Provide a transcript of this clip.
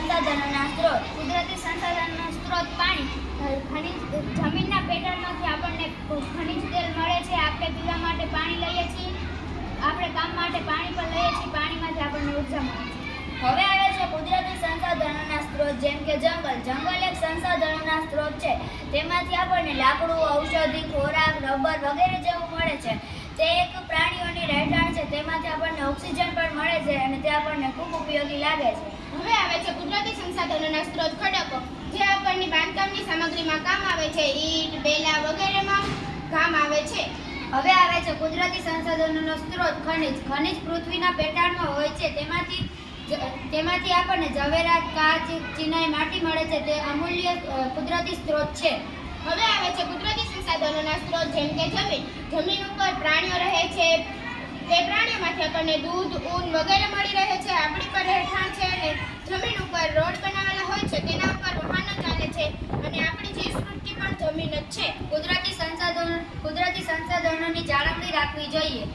સંસાધનોના સ્ત્રોત. કુદરતી સંસાધનનો સ્ત્રોત પાણી. જમીનના પેટાળમાંથી આપણને ખનિજ તેલ મળે છે. આપણે પીવા માટે પાણી લઈએ છીએ, આપણે કામ માટે પાણી પણ લઈએ છીએ. પાણીમાંથી આપણને ઉર્જા મળે છે. હવે આવે છે કુદરતી સંસાધનોના સ્ત્રોત, જેમ કે જંગલ. જંગલ એક સંસાધનોના સ્ત્રોત છે. તેમાંથી આપણને લાકડું, ઔષધિ, ખોરાક, રબર વગેરે જેવું મળે છે. તે એક પ્રાણીઓની રહેઠાણ છે. તેમાંથી આપણને ઓક્સિજન પણ મળે છે અને તે આપણને ખૂબ ઉપયોગી લાગે છે. હવે આવે છે કુદરતી સંસાધનોના સ્ત્રોત ખડકો, જે આપણને બાંધકામની સામગ્રીમાં કામ આવે છે. ઈંટ, બેલા વગેરેમાં કામ આવે છે. હવે આવે છે કુદરતી સંસાધનોનો સ્ત્રોત ખનિજ. ખનિજ પૃથ્વીના પેટાળમાં હોય છે. તેમાંથી આપણને ઝવેરાત, કાચ, ચિનાઈ, માટી મળે છે. તે અમૂલ્ય કુદરતી સ્ત્રોત છે. હવે આવે છે કુદરતી સંસાધનોના સ્ત્રોત, જેમ કે જમીન. જમીન ઉપર પ્રાણીઓ રહે છે. તે પ્રાણીઓમાંથી આપણને દૂધ, ઊન વગેરે મળી રહે છે. આપણી પર રહેઠાણ છે અને જમીન ઉપર રોડ બનાવેલા હોય છે. તેના ઉપર વાહનો ચાલે છે અને આપણી જીવસૃષ્ટિ પણ જમીન જ છે. કુદરતી સંસાધનોની જાળવણી રાખવી જોઈએ.